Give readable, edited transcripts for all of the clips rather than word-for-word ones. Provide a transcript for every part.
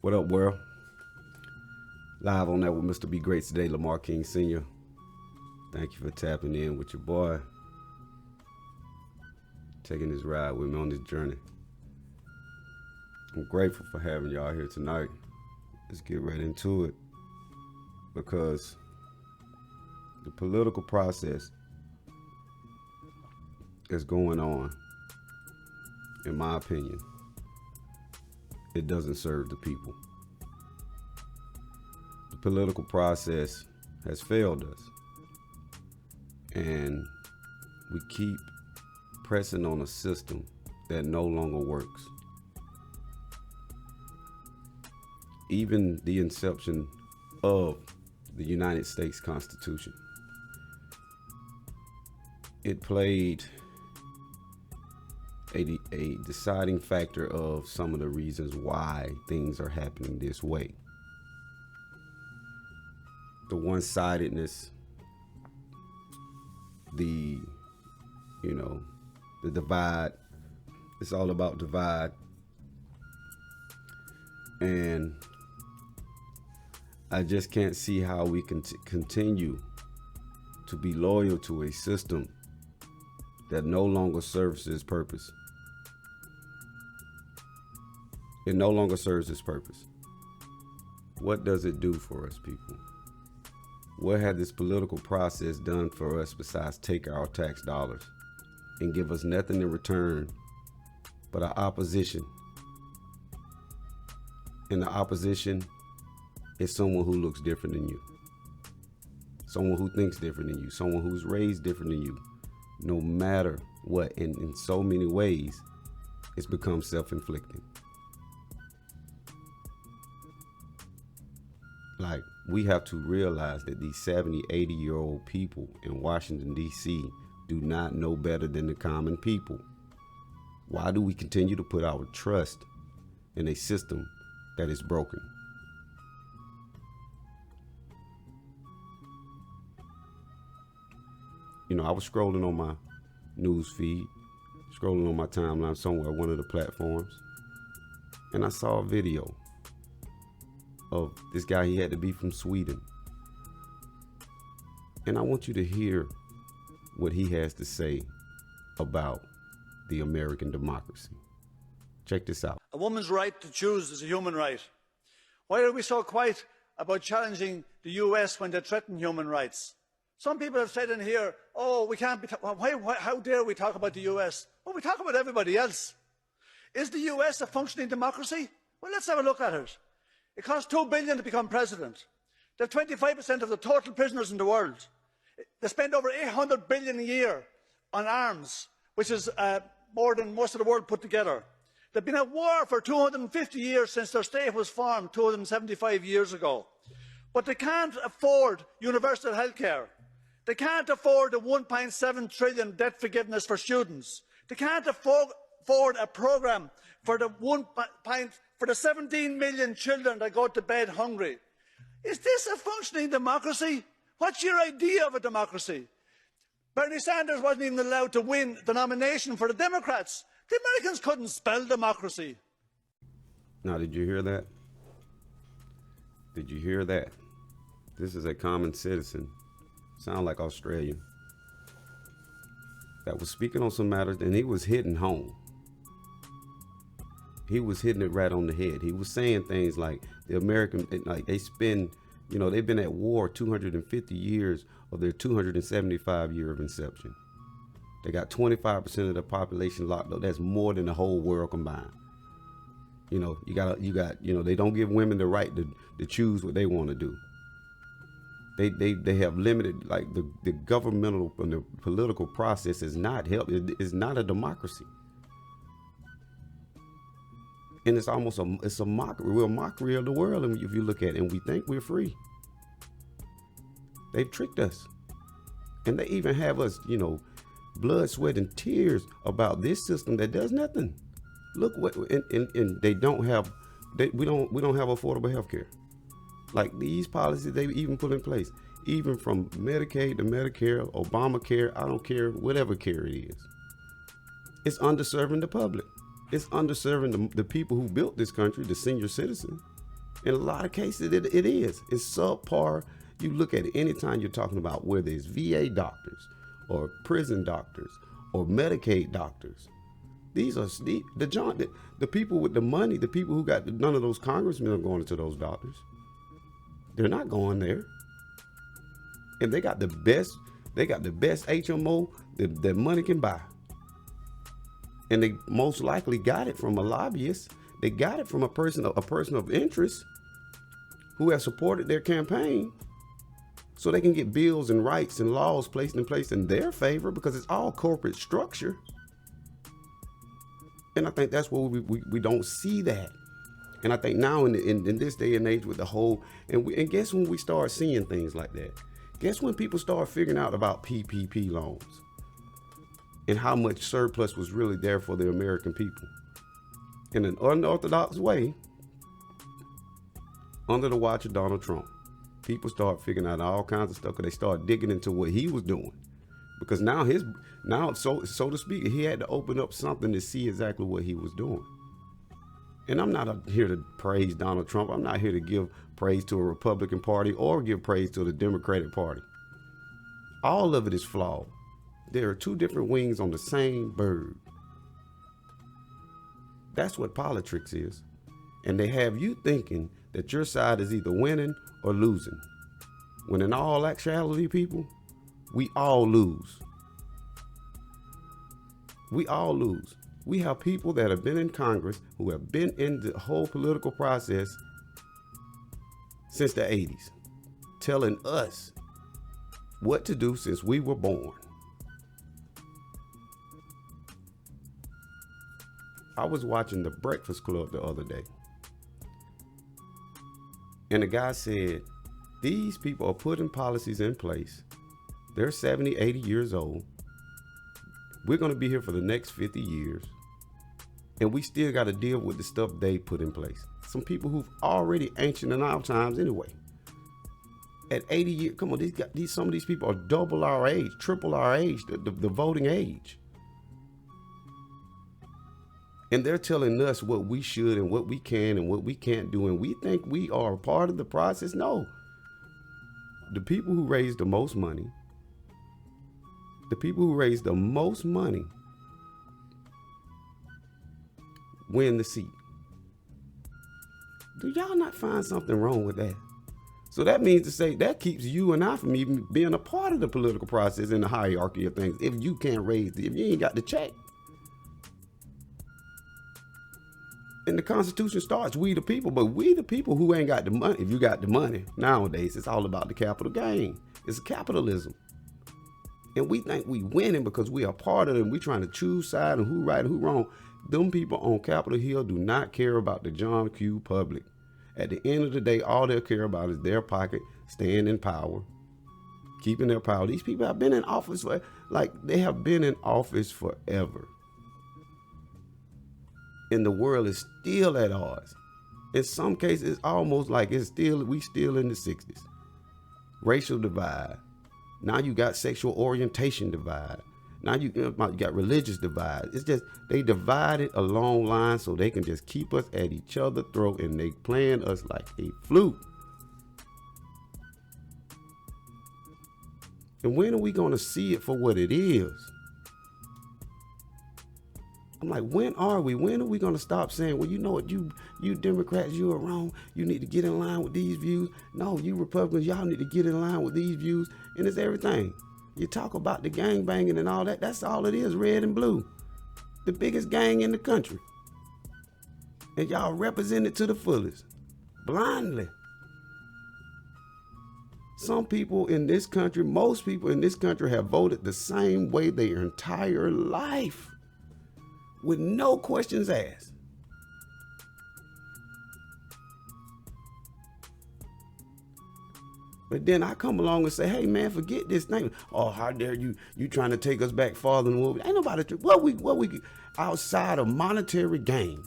What up, world? Live on that with Mr. Be Great today, Lamar King Sr. Thank you for tapping in with your boy. Taking this ride with me on this journey. I'm grateful for having y'all here tonight. Let's get right into it. Because the political process is going on, in my opinion, it doesn't serve the people. The political process has failed us, and we keep pressing on a system that no longer works. Even the inception of the United States Constitution, it played a deciding factor of some of the reasons why things are happening this way. The one-sidedness, the divide. It's all about divide. And I just can't see how we can continue to be loyal to a system that no longer serves its purpose. It no longer serves its purpose. What does it do for us, people? What had this political process done for us besides take our tax dollars and give us nothing in return but our opposition? And the opposition is someone who looks different than you, someone who thinks different than you, someone who's raised different than you. No matter what, and in so many ways, it's become self-inflicting. Like, we have to realize that these 70, 80-year-old people in Washington, D.C. do not know better than the common people. Why do we continue to put our trust in a system that is broken? I was scrolling on my news feed, scrolling on my timeline somewhere, one of the platforms, and I saw a video of this guy. He had to be from Sweden. And I want you to hear what he has to say about the American democracy. Check this out. A woman's right to choose is a human right. Why are we so quiet about challenging the US when they threaten human rights? Some people have said in here, oh, we can't be, how dare we talk about the US? Well, we talk about everybody else. Is the US a functioning democracy? Well, let's have a look at it. It costs $2 billion to become president. They're 25% of the total prisoners in the world. They spend over $800 billion a year on arms, which is more than most of the world put together. They've been at war for 250 years since their state was formed 275 years ago. But they can't afford universal health care. They can't afford the $1.7 trillion debt forgiveness for students. They can't afford a program for the 17 million children that go to bed hungry. Is this a functioning democracy? What's your idea of a democracy? Bernie Sanders wasn't even allowed to win the nomination for the Democrats. The Americans couldn't spell democracy. Now, did you hear that? Did you hear that? This is a common citizen, sound like Australian, that was speaking on some matters, and he was hitting home. He was hitting it right on the head. He was saying things like the American, like they spend, they've been at war 250 years of their 275 year of inception. They got 25% of the population locked up. That's more than the whole world combined. They don't give women the right to choose what they want to do. They have limited, like the governmental and the political process is not it's not a democracy. And it's almost a mockery. We're a mockery of the world if you look at it, and we think we're free. They've tricked us. And they even have us, blood, sweat, and tears about this system that does nothing. Look what, and they don't have, we don't have affordable health care. Like these policies they even put in place, even from Medicaid to Medicare, Obamacare, I don't care, whatever care it is. It's underserving the public. It's underserving the people who built this country, the senior citizen. In a lot of cases, it is. It's subpar. You look at it anytime you're talking about whether it's VA doctors or prison doctors or Medicaid doctors. These are the people with the money, the people who got, none of those congressmen are going to those doctors. They're not going there. And they got the best HMO that money can buy. And they most likely got it from a lobbyist. They got it from a person of interest who has supported their campaign, so they can get bills and rights and laws placed in place in their favor, because it's all corporate structure. And I think that's where we don't see that. And I think now in this day and age with the whole, and guess when we start seeing things like that? Guess when people start figuring out about PPP loans and how much surplus was really there for the American people. In an unorthodox way, under the watch of Donald Trump, people start figuring out all kinds of stuff, because they start digging into what he was doing. Because now so to speak, he had to open up something to see exactly what he was doing. And I'm not here to praise Donald Trump. I'm not here to give praise to a Republican Party or give praise to the Democratic Party. All of it is flawed. There are two different wings on the same bird. That's what PoliTrickss is. And they have you thinking that your side is either winning or losing. When in all actuality, people, we all lose. We all lose. We have people that have been in Congress, who have been in the whole political process since the 80s, telling us what to do since we were born. I was watching The Breakfast Club the other day, and the guy said, these people are putting policies in place. They're 70, 80 years old. We're going to be here for the next 50 years. And we still got to deal with the stuff they put in place. Some people who've already ancient in our times anyway. At 80 years, come on, some of these people are double our age, triple our age, the voting age. And they're telling us what we should and what we can and what we can't do. And we think we are a part of the process. No. The people who raise the most money, win the seat. Do y'all not find something wrong with that? So that means to say that keeps you and I from even being a part of the political process in the hierarchy of things. If you can't if you ain't got the check. And the Constitution starts, we the people, but we the people who ain't got the money. If you got the money, nowadays it's all about the capital gain. It's capitalism. And we think we winning because we are part of it, and we trying to choose side and who right and who wrong. Them people on Capitol Hill do not care about the John Q. public. At the end of the day, all they care about is their pocket, staying in power, keeping their power. These people have been in office they have been in office forever. And the world is still at odds. In some cases, it's almost like we still in the 60s. Racial divide. Now you got sexual orientation divide. Now you got religious divide. It's just, they divided a long line so they can just keep us at each other's throat, and they playing us like a flute. And when are we going to see it for what it is? I'm like, when are we going to stop saying, well, you know what, you Democrats, you are wrong. You need to get in line with these views. No, you Republicans, y'all need to get in line with these views. And it's everything. You talk about the gang banging and all that. That's all it is, red and blue. The biggest gang in the country. And y'all represent it to the fullest. Blindly. Some people in this country, most people in this country have voted the same way their entire life, with no questions asked. But then I come along and say, hey man, forget this thing. Oh, how dare you trying to take us back farther than what we, ain't nobody, what we outside of monetary gain.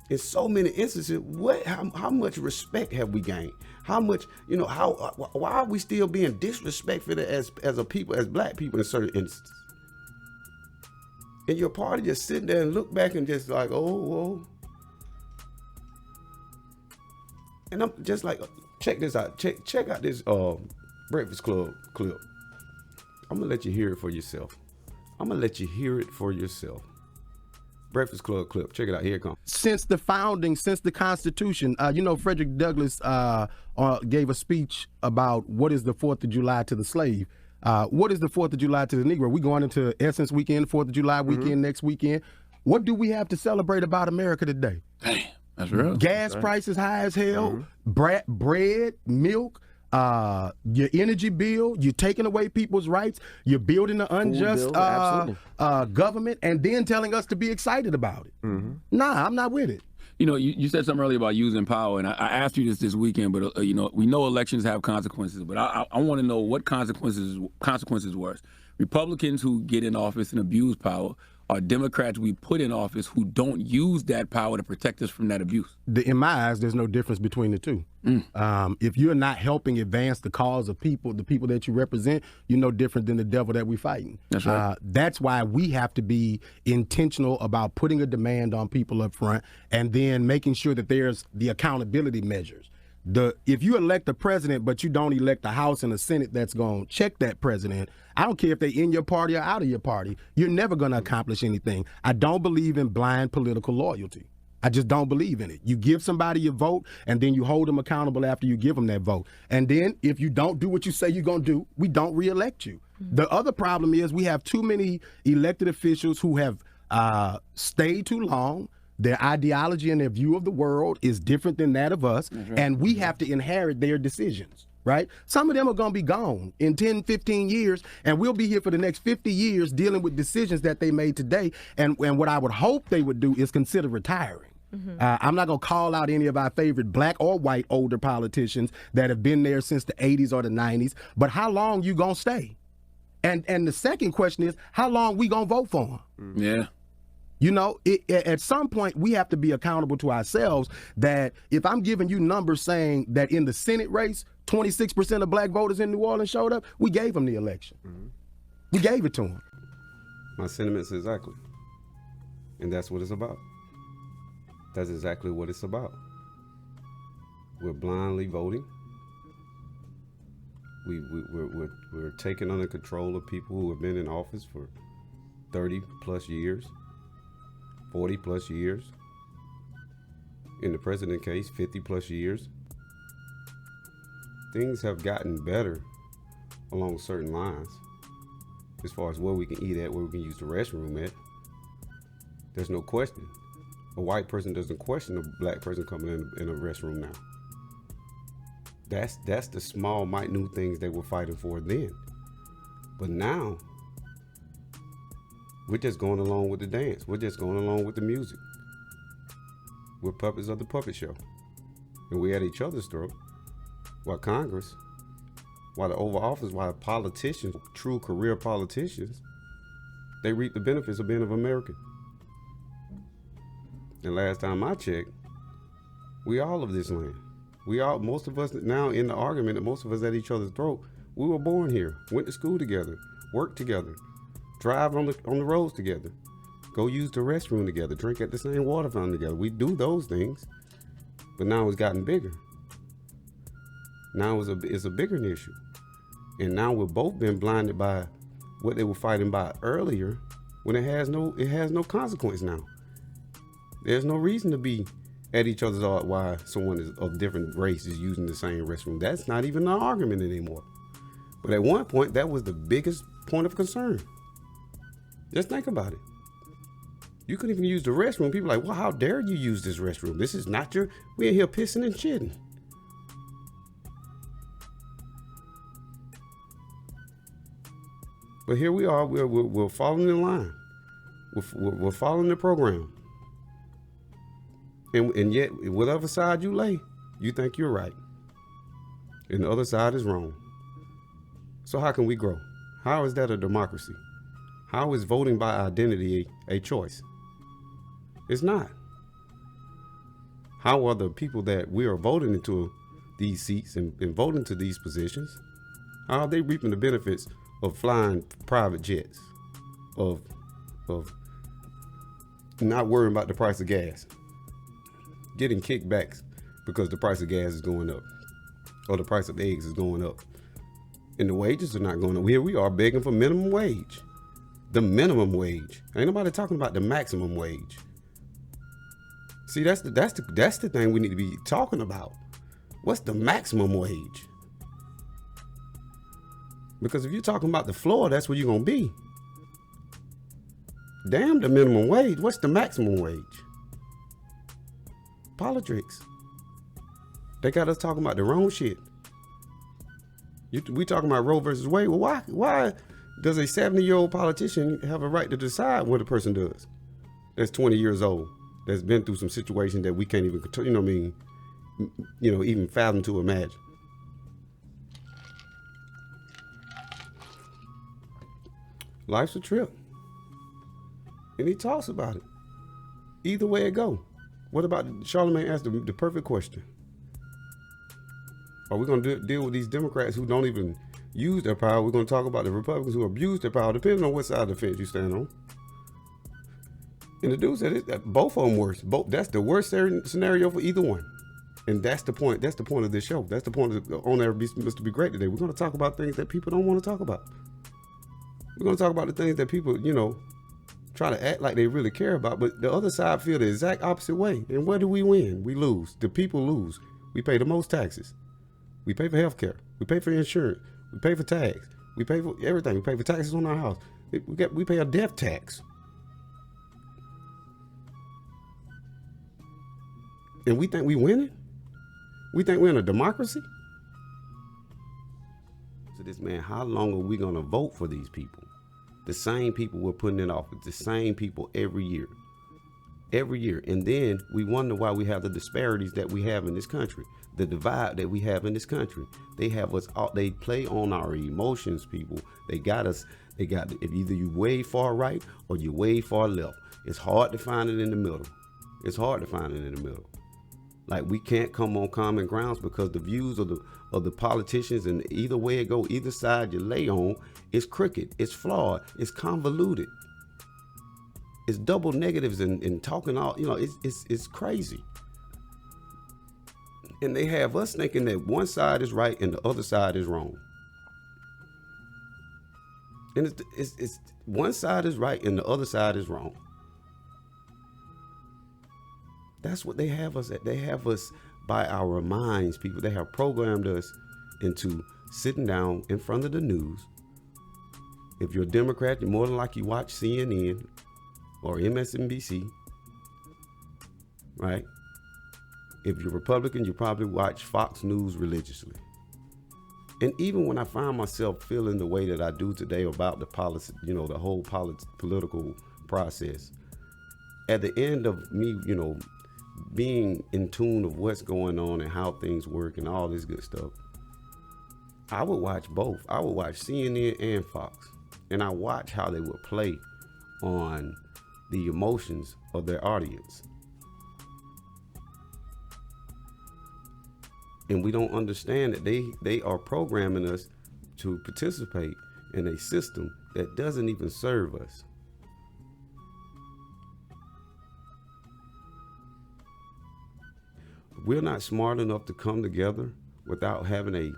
In so many instances, how much respect have we gained? How much, why are we still being disrespected as a people, as black people in certain instances? And your party just sitting there and look back and just like, oh, whoa. And I'm just like, check this out. Check out this Breakfast Club clip. I'm gonna let you hear it for yourself. Breakfast Club clip. Check it out. Here it comes. Since the founding, since the Constitution, Frederick Douglass gave a speech about what is the 4th of July to the slave. What is the 4th of July to the Negro? We going into Essence weekend, 4th of July weekend, next weekend. What do we have to celebrate about America today? Damn, that's real. Gas prices high as hell, bread, milk, your energy bill, you're taking away people's rights, you're building an unjust government, and then telling us to be excited about it. Nah, I'm not with it. You know, you said something earlier about using power, and I asked you this weekend, but we know elections have consequences, but I want to know what consequences worse. Republicans who get in office and abuse power, or Democrats we put in office who don't use that power to protect us from that abuse? In my eyes, there's no difference between the two. If you're not helping advance the cause of people, the people that you represent, you're no different than the devil that we're fighting. That's right. That's why we have to be intentional about putting a demand on people up front and then making sure that there's the accountability measures. If you elect a president but you don't elect a House and a Senate that's going to check that president, I don't care if they're in your party or out of your party, you're never going to accomplish anything. I don't believe in blind political loyalty. I just don't believe in it. You give somebody your vote and then you hold them accountable after you give them that vote. And then if you don't do what you say you're going to do, we don't reelect you. The other problem is we have too many elected officials who have stayed too long. Their ideology and their view of the world is different than that of us, and we have to inherit their decisions, right? Some of them are going to be gone in 10, 15 years, and we'll be here for the next 50 years dealing with decisions that they made today. And what I would hope they would do is consider retiring. I'm not going to call out any of our favorite black or white older politicians that have been there since the 80s or the 90s, but how long you going to stay? And the second question is, how long we going to vote for them? Yeah. You know, at some point, we have to be accountable to ourselves that if I'm giving you numbers saying that in the Senate race, 26% of black voters in New Orleans showed up, we gave them the election. We gave it to them. My sentiments exactly. And that's what it's about. That's exactly what it's about. We're blindly voting. We're taking under control of people who have been in office for 30 plus years. 40 plus years. In the president case, 50 plus years. Things have gotten better along certain lines as far as where we can eat at, where we can use the restroom at. There's no question. A white person doesn't question a black person coming in a restroom now. That's the small, minute things they were fighting for then. But now, we're just going along with the dance. We're just going along with the music. We're puppets of the puppet show. And we're at each other's throat. While Congress, while the Oval Office, while politicians, true career politicians, they reap the benefits of being an American. And last time I checked, we all of this land. Most of us now in the argument that most of us at each other's throat, we were born here, went to school together, worked together, drive on the roads together, go use the restroom together, drink at the same water fountain together. We do those things, but now it's gotten bigger. Now it's a bigger issue. And now we've both been blinded by what they were fighting by earlier when it has no consequence now. There's no reason to be at each other's heart why someone is of different race is using the same restroom. That's not even an argument anymore. But at one point, that was the biggest point of concern. Just think about it. You couldn't even use the restroom. People are like, well, how dare you use this restroom? This is not we're in here pissing and shitting. But here we are, we're following the line. We're following the program. And yet, whatever side you lay, you think you're right. And the other side is wrong. So how can we grow? How is that a democracy? How is voting by identity a choice? It's not. How are the people that we are voting into these seats and voting to these positions, how are they reaping the benefits of flying private jets, of not worrying about the price of gas, getting kickbacks because the price of gas is going up or the price of eggs is going up. And the wages are not going up. Here we are begging for minimum wage. The minimum wage. Ain't nobody talking about the maximum wage. See, that's the thing we need to be talking about. What's the maximum wage? Because if you're talking about the floor, that's where you're gonna be. Damn the minimum wage. What's the maximum wage? PoliTrickss. They got us talking about the wrong shit. We talking about Roe versus Wade. Well, why does a 70-year-old politician have a right to decide what a person does that's 20 years old, that's been through some situation that we can't even, even fathom to imagine? Life's a trip. And he talks about it. Either way it go. What about Charlemagne asked the perfect question? Are we going to deal with these Democrats who don't even use their power? We're going to talk about the Republicans who abuse their power, depending on what side of the fence you stand on. And the dude said both of them worse. That's the worst scenario for either one. And that's the point. That's the point of this show. That's the point of On Air Mr. Be Great today. We're going to talk about things that people don't want to talk about. We're going to talk about the things that people, try to act like they really care about, but the other side feel the exact opposite way. And where do we win? We lose. The people lose. We pay the most taxes. We pay for health care. We pay for insurance. We pay for tax. We pay for everything. We pay for taxes on our house. We pay a death tax. And we think we winning? We think we're in a democracy? So this man, how long are we going to vote for these people? The same people we're putting in office, the same people every year. Every year. And then we wonder why we have the disparities that we have in this country, the divide that we have in this country. They have us out, they play on our emotions, people. They got us, if either you way far right or you way far left. It's hard to find it in the middle. It's hard to find it in the middle. Like, we can't come on common grounds because the views of the politicians, and either way it go, either side you lay on, is crooked, it's flawed, it's convoluted. It's double negatives and talking all, it's crazy. And they have us thinking that one side is right and the other side is wrong. And it's one side is right and the other side is wrong. That's what they have us at. They have us by our minds, people. They have programmed us into sitting down in front of the news. If you're a Democrat, you're more than likely watch CNN or MSNBC, right? If you're Republican, you probably watch Fox News religiously. And even when I find myself feeling the way that I do today about the policy, the whole political process, at the end of me, being in tune of what's going on and how things work and all this good stuff, I would watch both. I would watch CNN and Fox, and I watch how they would play on the emotions of their audience. And we don't understand that they are programming us to participate in a system that doesn't even serve us. We're not smart enough to come together without having a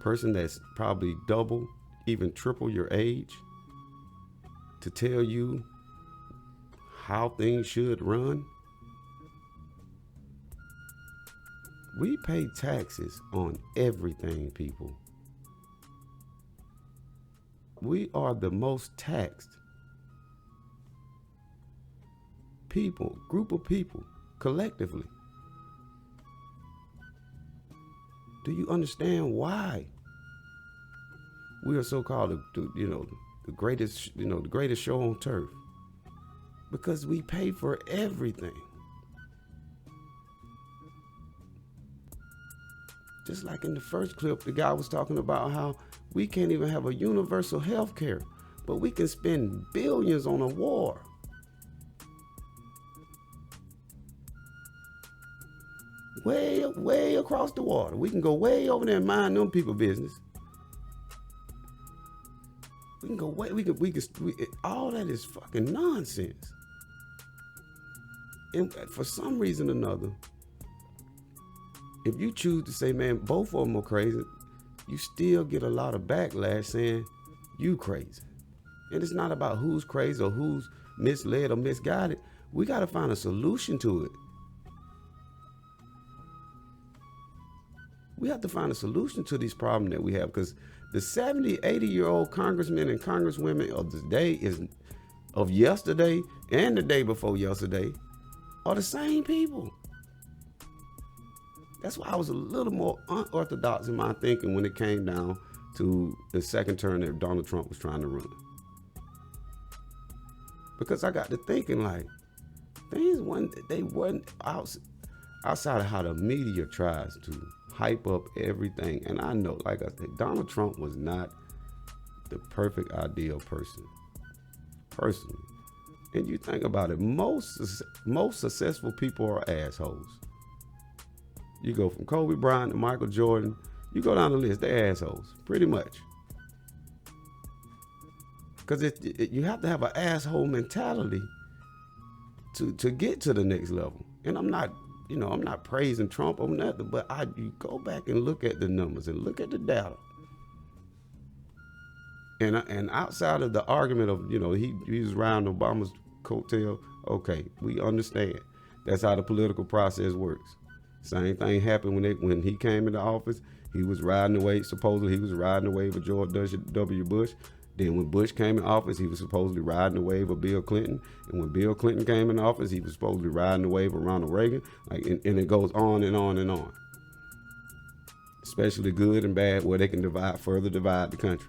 person that's probably double, even triple your age to tell you how things should run. We pay taxes on everything, people. We are the most taxed group of people, collectively. Do you understand why we are so-called the greatest, the greatest show on turf? Because we pay for everything. Just like in the first clip, the guy was talking about how we can't even have a universal health care, but we can spend billions on a war. Way across the water. We can go way over there and mind them people business. We can go way, all that is fucking nonsense. And for some reason or another, if you choose to say, man, both of them are crazy, you still get a lot of backlash saying you crazy. And it's not about who's crazy or who's misled or misguided. We got to find a solution to it. We have to find a solution to these problems that we have, because the 70, 80-year-old congressmen and congresswomen of the day of yesterday and the day before yesterday are the same people. That's why I was a little more unorthodox in my thinking when it came down to the second term that Donald Trump was trying to run. Because I got to thinking, like, things wasn't outside of how the media tries to hype up everything. And I know, like I said, Donald Trump was not the perfect ideal person, personally. And you think about it, most successful people are assholes. You go from Kobe Bryant to Michael Jordan, you go down the list, they're assholes, pretty much. Because you have to have an asshole mentality to get to the next level. And I'm not praising Trump or nothing, but you go back and look at the numbers and look at the data. And outside of the argument of, he was riding Obama's coattail, okay, we understand. That's how the political process works. Same thing happened when he came into office. He was riding the wave, supposedly he was riding the wave of George W. Bush. Then when Bush came in office, he was supposedly riding the wave of Bill Clinton. And when Bill Clinton came in office, he was supposedly riding the wave of Ronald Reagan. And it goes on and on and on. Especially good and bad, where they can further divide the country.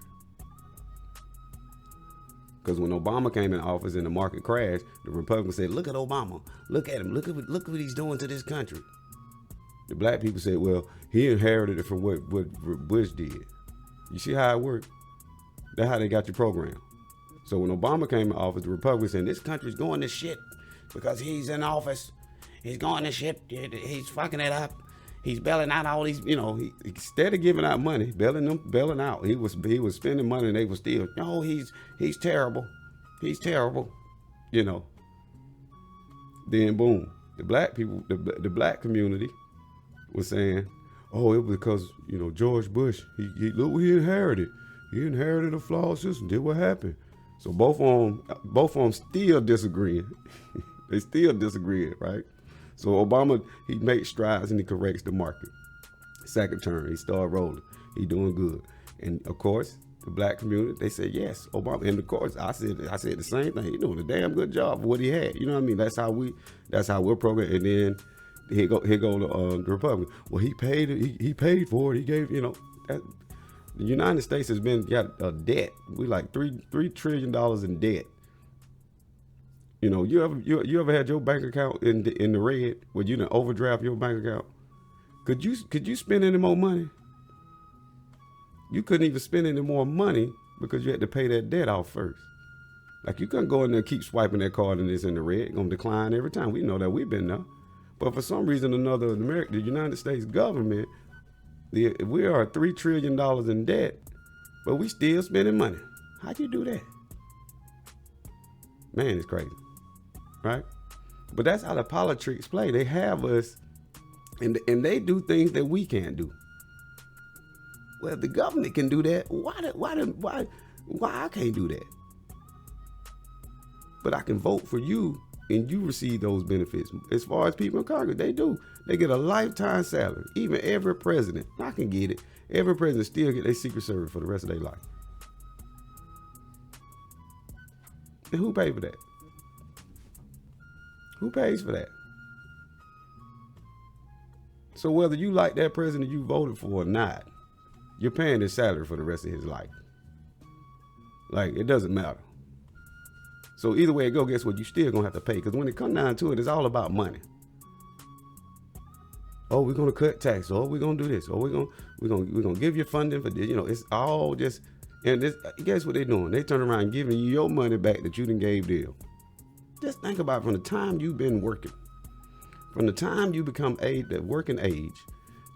Because when Obama came in office and the market crashed, the Republicans said, look at Obama. Look at him. Look what he's doing to this country. The black people said, well, he inherited it from what Bush did. You see how it worked? That's how they got your program. So when Obama came in office, the Republicans said, this country's going to shit because he's in office. He's going to shit. He's fucking it up. He's bailing out all these, instead of giving out money, bailing out. He was spending money and they were still, no, he's terrible. He's terrible. Then boom, the black people, the black community was saying, oh, it was because, George Bush, he look what he inherited. He inherited a flawed system. Did what happened? So both of them still disagreeing. They still disagreeing, right? So Obama, he makes strides and he corrects the market. Second term, he started rolling. He doing good. And of course, the black community, they said yes, Obama. And of course, I said the same thing. He doing a damn good job for what he had. You know what I mean? That's how we're programmed. And then here go the Republican. Well, he paid for it. He gave, that, the United States has got a debt. We like $3 trillion in debt. You ever had your bank account in the red where you done overdraft your bank account? Could you spend any more money? You couldn't even spend any more money because you had to pay that debt off first. Like you couldn't go in there and keep swiping that card and it's in the red. It's gonna decline every time. We know that, we've been there. But for some reason or another, the United States government, we are $3 trillion in debt, but we still spending money. How'd you do that? Man, it's crazy, right? But that's how the PoliTrickss play. They have us, and they do things that we can't do. Well, if the government can do that, why I can't do that? But I can vote for you, and you receive those benefits. As far as people in Congress, they do. They get a lifetime salary. Even every president, I can get it. Every president still get their Secret Service for the rest of their life. And who pays for that? Who pays for that? So whether you like that president you voted for or not, you're paying his salary for the rest of his life. Like, it doesn't matter. So either way it go, guess what? You still gonna have to pay, because when it comes down to it, it's all about money. Oh, we're gonna cut taxes. Oh, we're gonna do this. Oh, we're gonna give you funding for this. It's all just, and this, guess what they're doing? They turn around and giving you your money back that you done gave them. Just think about it, from the time you've been working, from the time you become the working age,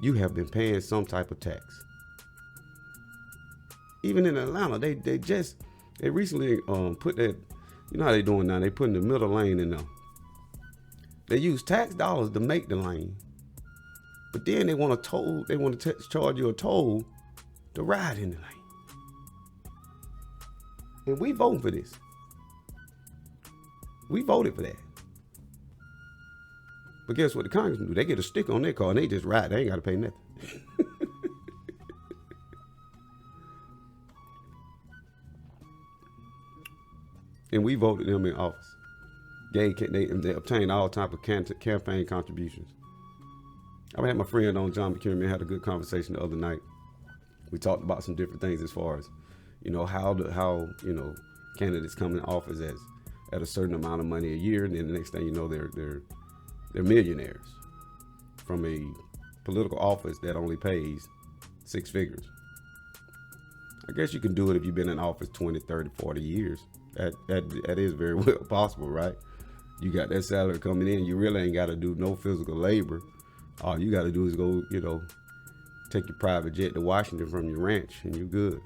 you have been paying some type of tax. Even in Atlanta, they recently put that. You know how they doing now? They putting the middle lane in there. They use tax dollars to make the lane, But then they want to charge you a toll to ride in the lane. And we voting for this. We voted for that. But guess what the congressmen do? They get a sticker on their car and they just ride. They ain't got to pay nothing. And we voted them in office. They obtained all type of campaign contributions. I had my friend on, John McKernan, had a good conversation the other night. We talked about some different things as far as, how candidates come in office at a certain amount of money a year, and then the next thing you know, they're millionaires from a political office that only pays 6 figures. I guess you can do it if you've been in office 20, 30, 40 years. That is very well possible, right? You got that salary coming in, you really ain't got to do no physical labor. All you got to do is go, take your private jet to Washington from your ranch, and you're good.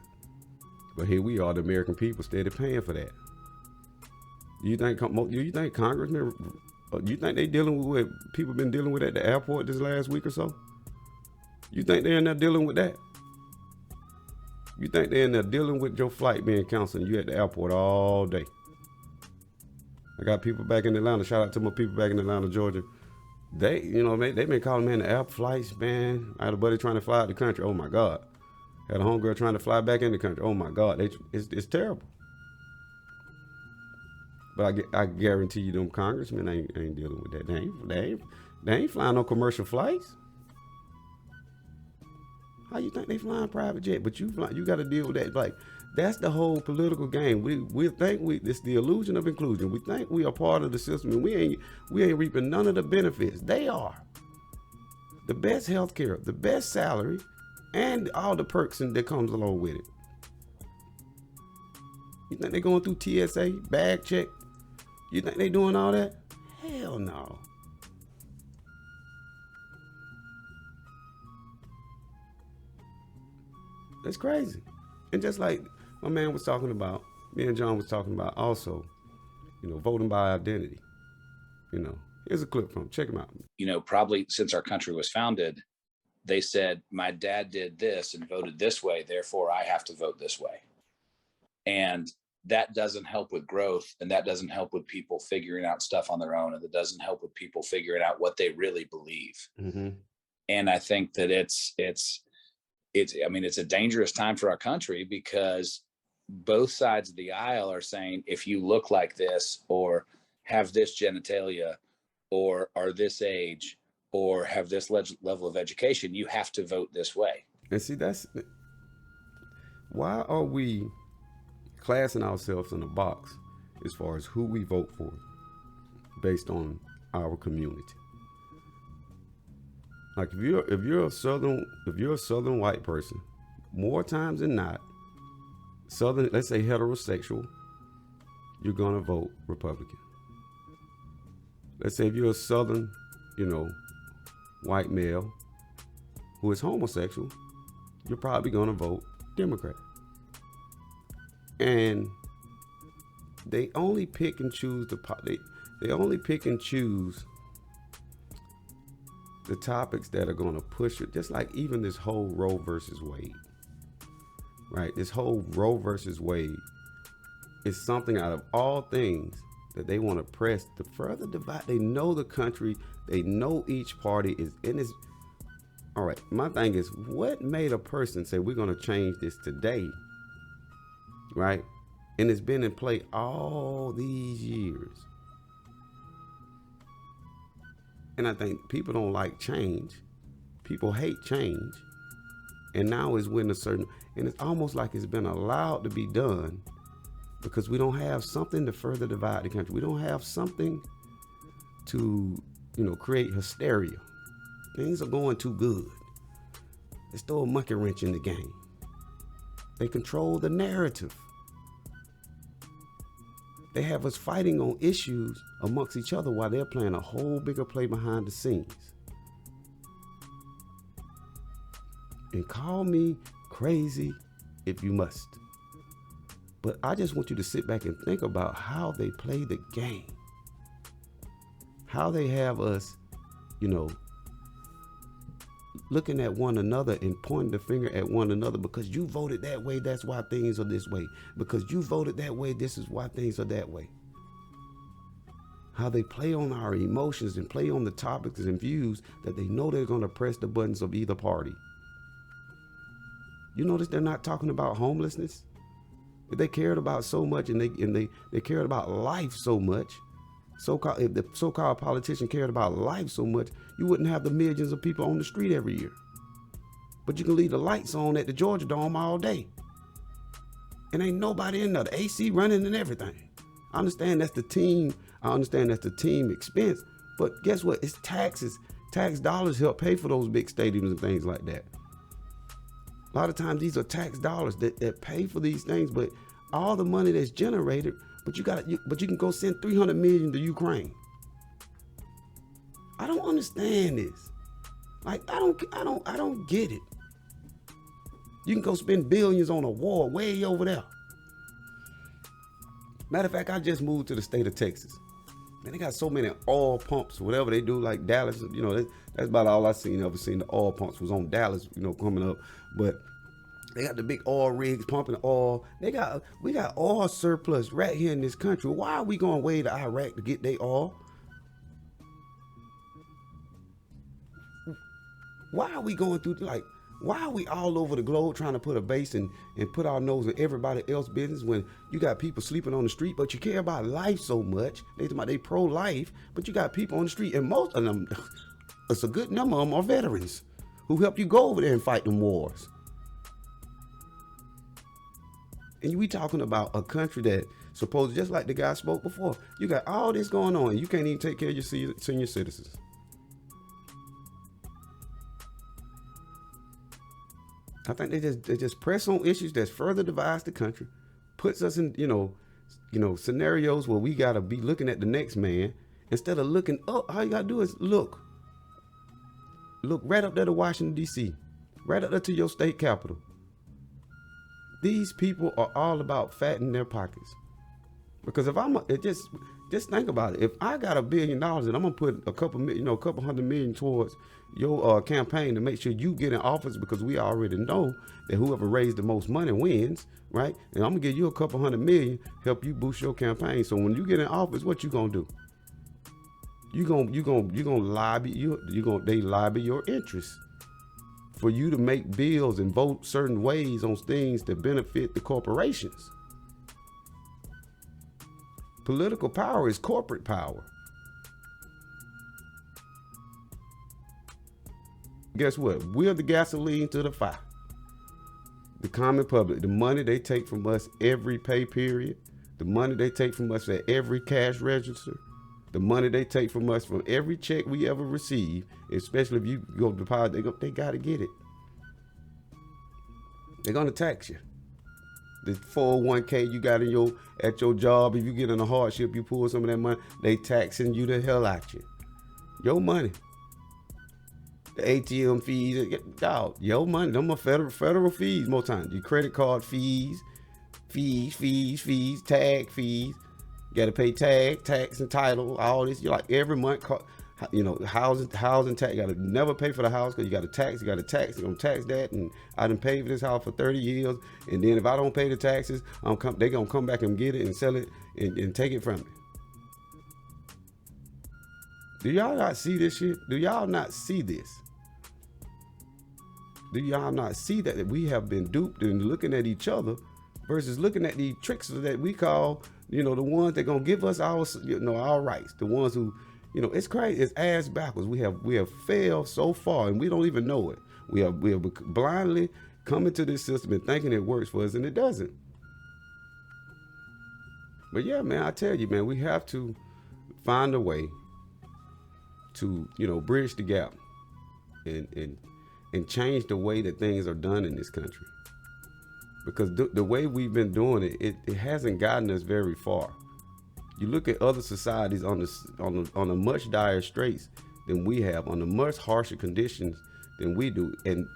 But here we are, the American people, steady paying for that. Do you think congressmen, you think they dealing with what people been dealing with at the airport this last week or so? You think they're in there dealing with that? You think they're in there dealing with your flight being canceled and you at the airport all day? I got people back in Atlanta. Shout out to my people back in Atlanta, Georgia. They been calling me in the air flights, man. I had a buddy trying to fly out the country. Oh my God. Had a homegirl trying to fly back in the country. Oh my God. It's terrible. But I guarantee you them congressmen ain't dealing with that. They ain't flying no commercial flights. How you think they flying private jet? But you got to deal with that. Like, that's the whole political game. We think it's the illusion of inclusion. We think we are part of the system, and we ain't reaping none of the benefits. They are. The best health care, the best salary, and all the perks that comes along with it. You think they going through TSA, bag check? You think they doing all that? Hell no. That's crazy. And just like my man was talking about, me and John was talking about also, voting by identity. Here's a clip from him. Check him out. Probably since our country was founded, they said, my dad did this and voted this way, therefore I have to vote this way. And that doesn't help with growth, and that doesn't help with people figuring out stuff on their own, and that doesn't help with people figuring out what they really believe. Mm-hmm. And I think that it's a dangerous time for our country, because both sides of the aisle are saying, if you look like this, or have this genitalia, or are this age, or have this level of education, you have to vote this way. And see, why are we classing ourselves in a box as far as who we vote for based on our community? Like, if you're a southern white person, more times than not, southern, let's say heterosexual, you're gonna vote Republican. Let's say if you're a southern, white male who is homosexual, you're probably gonna vote Democrat. And they only pick and choose they only pick and choose the topics that are going to push it, just like even this whole Roe versus Wade, right? This whole Roe versus Wade is something out of all things that they want to press to further divide. They know the country, they know each party is in this. All right, my thing is, what made a person say we're going to change this today, right? And it's been in play all these years. And I think people don't like change. People hate change. And now is when and it's almost like it's been allowed to be done because we don't have something to further divide the country. We don't have something to, create hysteria. Things are going too good. Let's throw a monkey wrench in the game. They control the narrative. They have us fighting on issues amongst each other while they're playing a whole bigger play behind the scenes. And call me crazy if you must. But I just want you to sit back and think about how they play the game. How they have us, looking at one another and pointing the finger at one another because you voted that way, that's why things are this way. Because you voted that way, this is why things are that way. How they play on our emotions and play on the topics and views that they know they're going to press the buttons of either party. You notice they're not talking about homelessness? If they cared about so much and they cared about life so much, if the so-called politician cared about life so much, you wouldn't have the millions of people on the street every year. But you can leave the lights on at the Georgia Dome all day. And ain't nobody in there. The AC running and everything. I understand that's the team. I understand that's the team expense. But guess what? It's taxes. Tax dollars help pay for those big stadiums and things like that. A lot of times these are tax dollars that pay for these things, but all the money that's generated, but you can go send $300 million to Ukraine. I don't understand this. Like I don't get it. You can go spend billions on a war way over there. Matter of fact, I just moved to the state of Texas. Man, they got so many oil pumps, whatever they do, like Dallas, that's about all I ever seen the oil pumps was on Dallas, coming up. But they got the big oil rigs pumping oil. We got oil surplus right here in this country. Why are we going way to Iraq to get their oil? Why are we going through, why are we all over the globe trying to put a base and put our nose in everybody else's business when you got people sleeping on the street, but you care about life so much? They pro-life, but you got people on the street, and most of them, it's a good number of them are veterans who helped you go over there and fight them wars. And we talking about a country that supposed, just like the guy spoke before, you got all this going on and you can't even take care of your senior citizens. I think they just press on issues that further divides the country, puts us in scenarios where we gotta be looking at the next man instead of looking up. All you gotta do is look right up there to Washington D.C., right up there to your state capital. These people are all about fattening their pockets. Because just think about it. If I got $1 billion and I'm gonna put a couple $100 million towards your campaign to make sure you get in office, because we already know that whoever raised the most money wins, right? And I'm gonna give you a couple $100 million, help you boost your campaign. So when you get in office, what you gonna do? You gonna lobby they lobby your interests for you to make bills and vote certain ways on things that benefit the corporations. Political power is corporate power. Guess what? We're the gasoline to the fire. The common public, the money they take from us every pay period, the money they take from us at every cash register, the money they take from us from every check we ever receive, especially if you go deposit, they got to get it. They're going to tax you. The 401k you got at your job, if you get in a hardship, you pull some of that money, they taxing you the hell out you. Your money. The ATM fees, dog, your money, them are federal fees most times. Your credit card fees, tag fees. You got to pay tax and title, all this. You're like every month, housing tax. You got to never pay for the house because you got to tax. You're going to tax that. And I done paid for this house for 30 years. And then if I don't pay the taxes, they're going to come back and get it and sell it and take it from me. Do y'all not see this shit? Do y'all not see this? Do y'all not see that we have been duped and looking at each other versus looking at the tricksters that we call, the ones that gonna give us our rights, the ones who, it's crazy, it's ass backwards. We have failed so far and we don't even know it. We have blindly come into this system and thinking it works for us and it doesn't. But yeah, man, I tell you, man, we have to find a way to, bridge the gap and change the way that things are done in this country. Because the way we've been doing it hasn't gotten us very far. You look at other societies on a much dire straits than we have, on a much harsher conditions than we do, and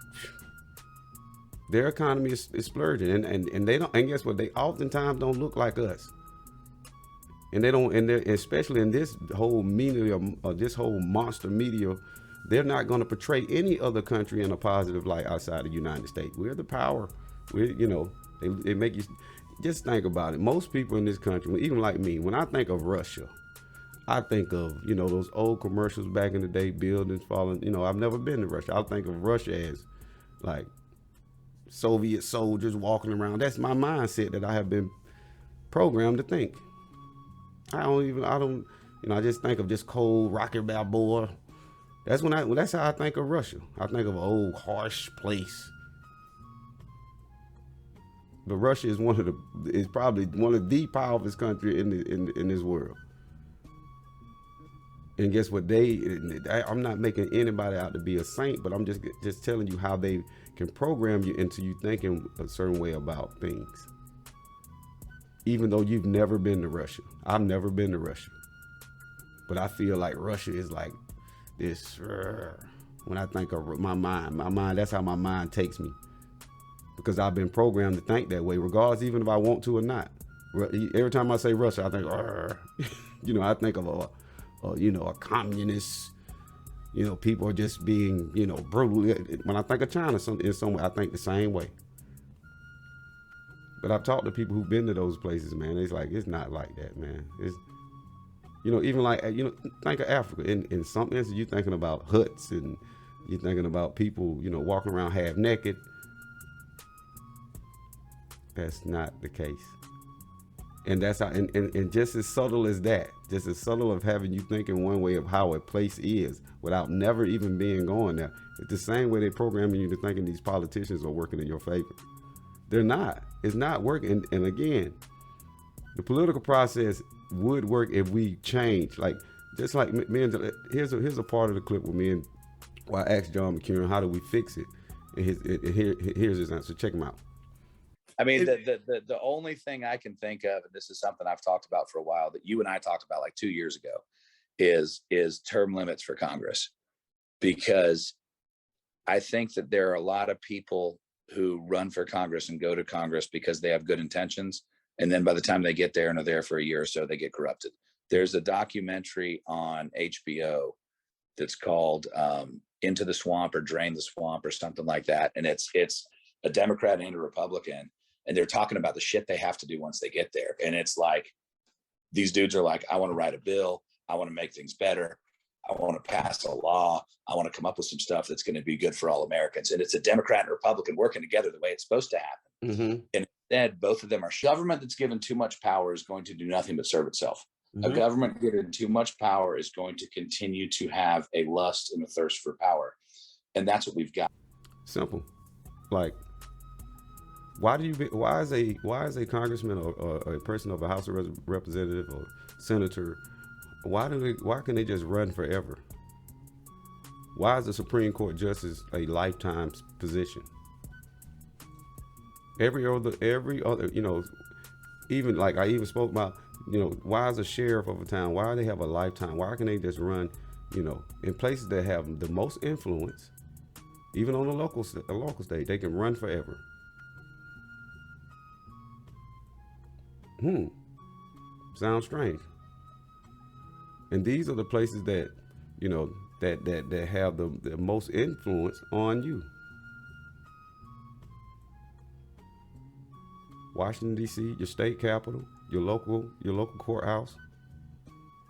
their economy is splurging, and they don't. And guess what? They oftentimes don't look like us, and they don't. And especially in this whole media, this whole monster media they're not going to portray any other country in a positive light outside of the United States. We're the power. We're, you know, they make you just think about it. Most people in this country, even like me, when I think of Russia, I think of, you know, those old commercials back in the day, buildings falling. You know, I've never been to Russia. I think of Russia as like Soviet soldiers walking around. That's my mindset that I have been programmed to think. I don't, you know, I just think of just cold Rocky Balboa. That's how I think of Russia. I think of an old harsh place. But Russia is probably one of the powerful countries in this world. And guess what? I'm not making anybody out to be a saint, but I'm just telling you how they can program you into you thinking a certain way about things. Even though you've never been to Russia. I've never been to Russia. But I feel like Russia is like this, when I think of my mind, that's how my mind takes me. Because I've been programmed to think that way, regardless, even if I want to or not. Every time I say Russia, I think, you know, I think of a communist, you know, people are just being, you know, brutal. When I think of China in some way, I think the same way. But I've talked to people who've been to those places, man. It's like, it's not like that, man. It's, you know, even like, you know, think of Africa. In some instances, you're thinking about huts and you're thinking about people, you know, walking around half naked. That's not the case. And that's how, and just as subtle as that, just as subtle of having you thinking one way of how a place is without never even being going there. It's the same way they're programming you to thinking these politicians are working in your favor. They're not. It's not working. And again, the political process would work if we change. Like, just like me and, here's a part of the clip where I asked John McCurran, how do we fix it? And here's his answer. Check him out. I mean, the only thing I can think of, and this is something I've talked about for a while, that you and I talked about like 2 years ago, is term limits for Congress. Because I think that there are a lot of people who run for Congress and go to Congress because they have good intentions. And then by the time they get there and are there for a year or so, they get corrupted. There's a documentary on HBO that's called Into the Swamp or Drain the Swamp or something like that. And it's a Democrat and a Republican. And they're talking about the shit they have to do once they get there. And it's like, these dudes are like, I want to write a bill. I want to make things better. I want to pass a law. I want to come up with some stuff that's going to be good for all Americans. And it's a Democrat and Republican working together the way it's supposed to happen. Mm-hmm. And instead, both of them are government that's given too much power is going to do nothing but serve itself. Mm-hmm. A government given too much power is going to continue to have a lust and a thirst for power. And that's what we've got. Simple. Like, why is a congressman or a person of a House of Representative or senator, why can they just run forever? Why is the Supreme Court justice a lifetime position? Every other, you know, even like I even spoke about, you know, why is a sheriff of a town, why do they have a lifetime? Why can they just run, you know, in places that have the most influence, even on a local state, they can run forever. Sounds strange. And these are the places that, you know, that have the most influence on you. Washington, D.C., your state capital, your local courthouse.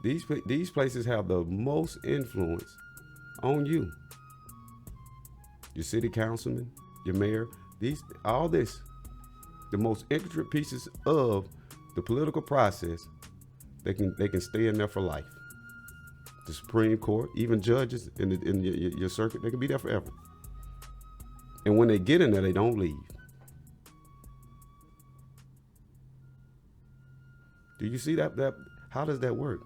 These places have the most influence on you. Your city councilman, your mayor, all this, the most intricate pieces of the political process, they can stay in there for life. The Supreme Court, even judges in your circuit, they can be there forever. And when they get in there, they don't leave. Do you see that? How does that work?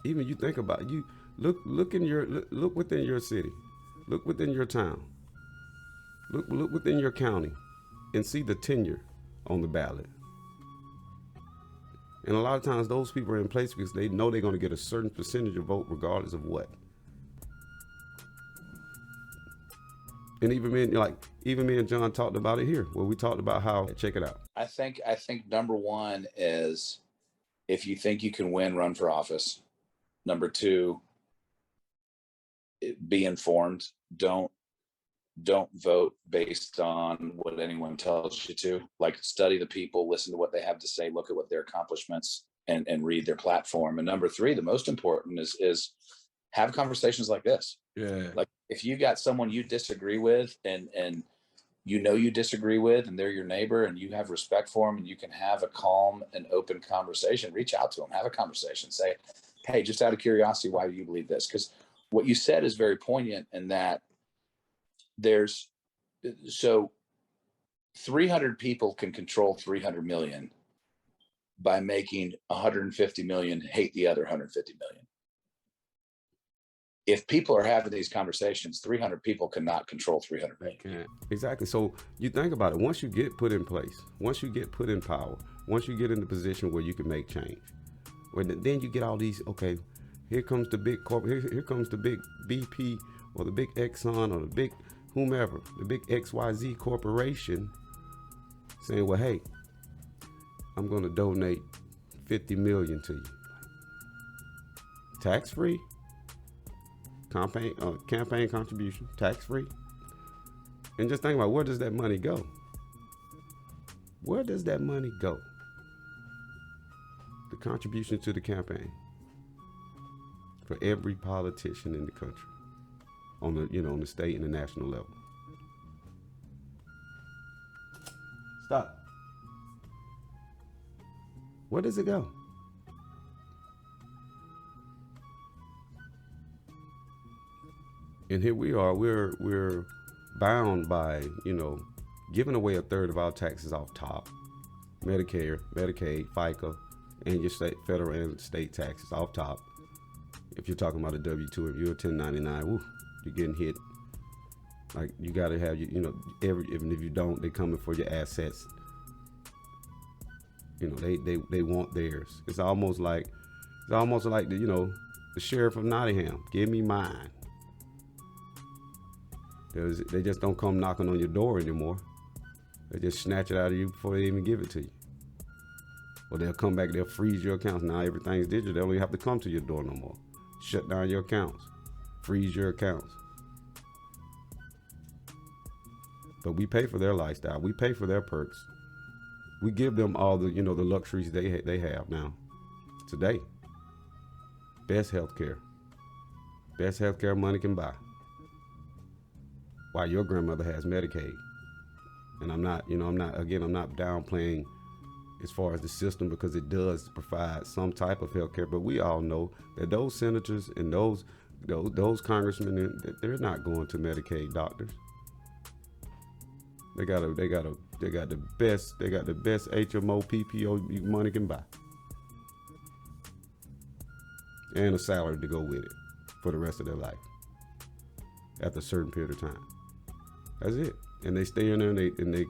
Even you think about it, you look within your city, look within your town, look within your county, and see the tenure on the ballot. And a lot of times those people are in place because they know they're going to get a certain percentage of vote regardless of what. And even me and John talked about it here, where we talked about how, check it out. I think number one is, if you think you can win, run for office. Number two, be informed. Don't vote based on what anyone tells you to. Like, study the people, listen to what they have to say, look at what their accomplishments, and read their platform. And number three, the most important is have conversations like this. Yeah. Like, if you got someone you disagree with and you disagree with, and they're your neighbor, and you have respect for them, and you can have a calm and open conversation, reach out to them, have a conversation, say, hey, just out of curiosity, why do you believe this? Because what you said is very poignant, in that so 300 people can control 300 million by making 150 million hate the other 150 million. If people are having these conversations, 300 people cannot control 300 million. Can't. Exactly. So you think about it. Once you get put in place, once you get put in power, once you get in the position where you can make change, then you get all these, okay, here comes the big here comes the big BP or the big Exxon or the big whomever, the big XYZ corporation saying, well, hey, I'm going to donate 50 million to you. Tax-free. Campaign contribution, tax-free. And just think about, where does that money go? Where does that money go? The contribution to the campaign for every politician in the country, on the state and the national level. Stop. Where does it go? And here we are, we're bound by, giving away a third of our taxes off top. Medicare, Medicaid, FICA, and your federal and state taxes off top. If you're talking about a W-2, if you're a 1099, you're getting hit. Like, you gotta have, even if you don't, they're coming for your assets. They want theirs. It's almost like the sheriff of Nottingham, give me mine. They just don't come knocking on your door anymore. They just snatch it out of you before they even give it to you. Or they'll come back, they'll freeze your accounts. Now everything's digital. They don't even have to come to your door no more. Shut down your accounts. Freeze your accounts. But we pay for their lifestyle. We pay for their perks. We give them all the, the luxuries they have now. Today. Best healthcare. Best healthcare money can buy. While your grandmother has Medicaid. And I'm not downplaying as far as the system, because it does provide some type of health care, but we all know that those senators and those congressmen, they're not going to Medicaid doctors. They got the best HMO, PPO money can buy. And a salary to go with it for the rest of their life. After a certain period of time. That's it. And they stay in there and they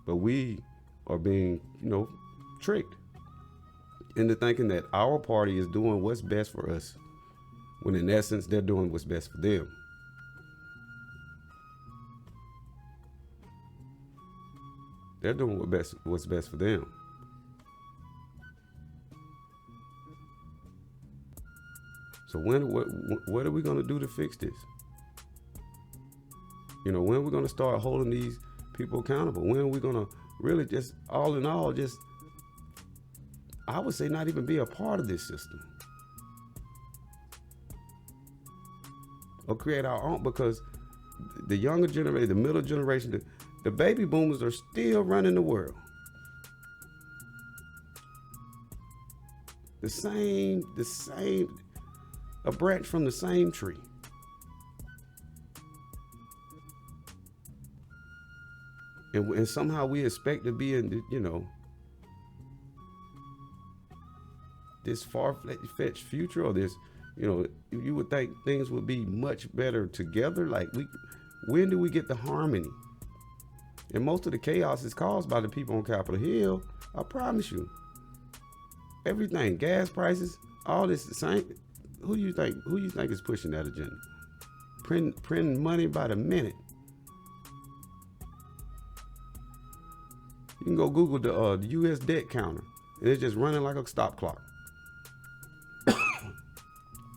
but we are being, tricked into thinking that our party is doing what's best for us, when in essence they're doing what's best for them. They're doing what's best for them. So what are we going to do to fix this? When are we going to start holding these people accountable? When are we going to really just, all in all, just, I would say, not even be a part of this system? Or create our own, because the younger generation, the middle generation, the baby boomers are still running the world. The same, a branch from the same tree. And somehow we expect to be in, this far-fetched future, or this, you would think things would be much better together. Like, when do we get the harmony? And most of the chaos is caused by the people on Capitol Hill. I promise you. Everything, gas prices, all this, the same. Who do you think is pushing that agenda? Printing money by the minute. You can go Google the U.S. debt counter, and it's just running like a stop clock.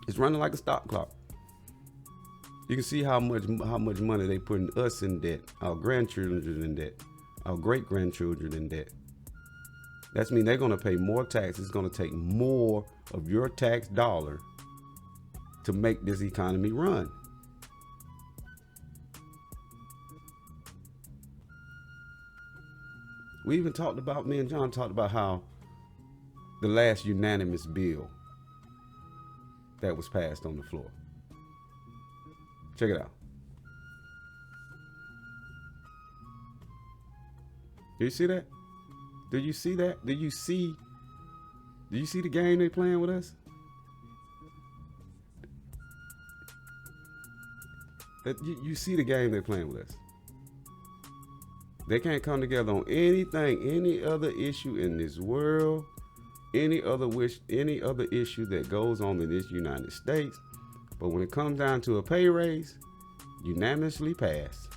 It's running like a stop clock. You can see how much money they putting us in debt, our grandchildren in debt, our great grandchildren in debt. That means they're going to pay more tax. It's going to take more of your tax dollar to make this economy run. We even talked about, me and John talked about how the last unanimous bill that was passed on the floor. Check it out. Do you see that? Do you see that? Do you see the game they playing with us? You see the game they're playing with us. They can't come together on anything, any other issue in this world, any other issue that goes on in this United States. But when it comes down to a pay raise, unanimously passed.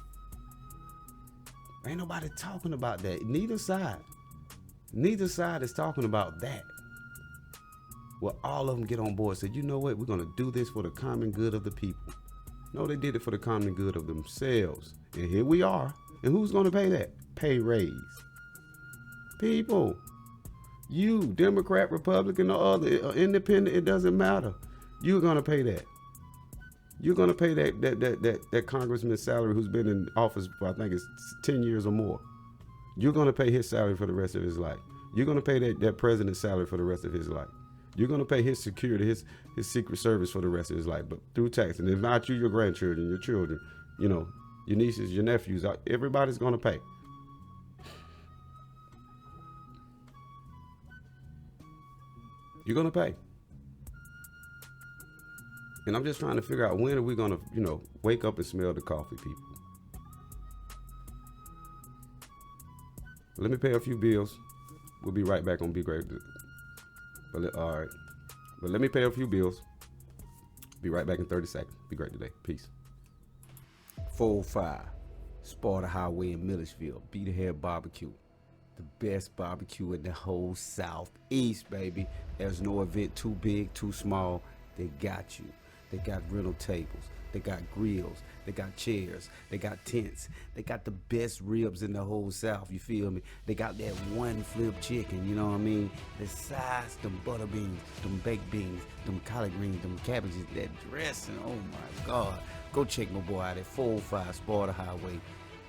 Ain't nobody talking about that. Neither side is talking about that. Well, all of them get on board and say, you know what, we're going to do this for the common good of the people. No, they did it for the common good of themselves. And here we are. And who's going to pay that? Pay raise. People. You, Democrat, Republican, or other, independent, it doesn't matter. You're going to pay that. You're going to pay that congressman's salary who's been in office for, I think it's 10 years or more. You're going to pay his salary for the rest of his life. You're going to pay that president's salary for the rest of his life. You're going to pay his security, his Secret Service for the rest of his life, but through tax. And if not you, your grandchildren, your children, your nieces, your nephews, everybody's going to pay. You're going to pay. And I'm just trying to figure out, when are we going to, wake up and smell the coffee, people? Let me pay a few bills. We'll be right back on Be Great. All right. But let me pay a few bills. Be right back in 30 seconds. Be great today. Peace. 405 Sparta Highway in Millersville. Be the Head Barbecue. The best barbecue in the whole Southeast, baby. There's no event too big, too small. They got you. They got rental tables. They got grills. They got chairs. They got tents. They got the best ribs in the whole South. You feel me? They got that one flip chicken, you know what I mean? The sides, them butter beans, them baked beans, them collard greens, them cabbages, that dressing. Oh my God. Go check my boy out at 405 Sparta Highway.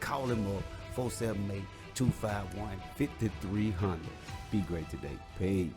Call him up, 478-251-5300. Be great today. Peace.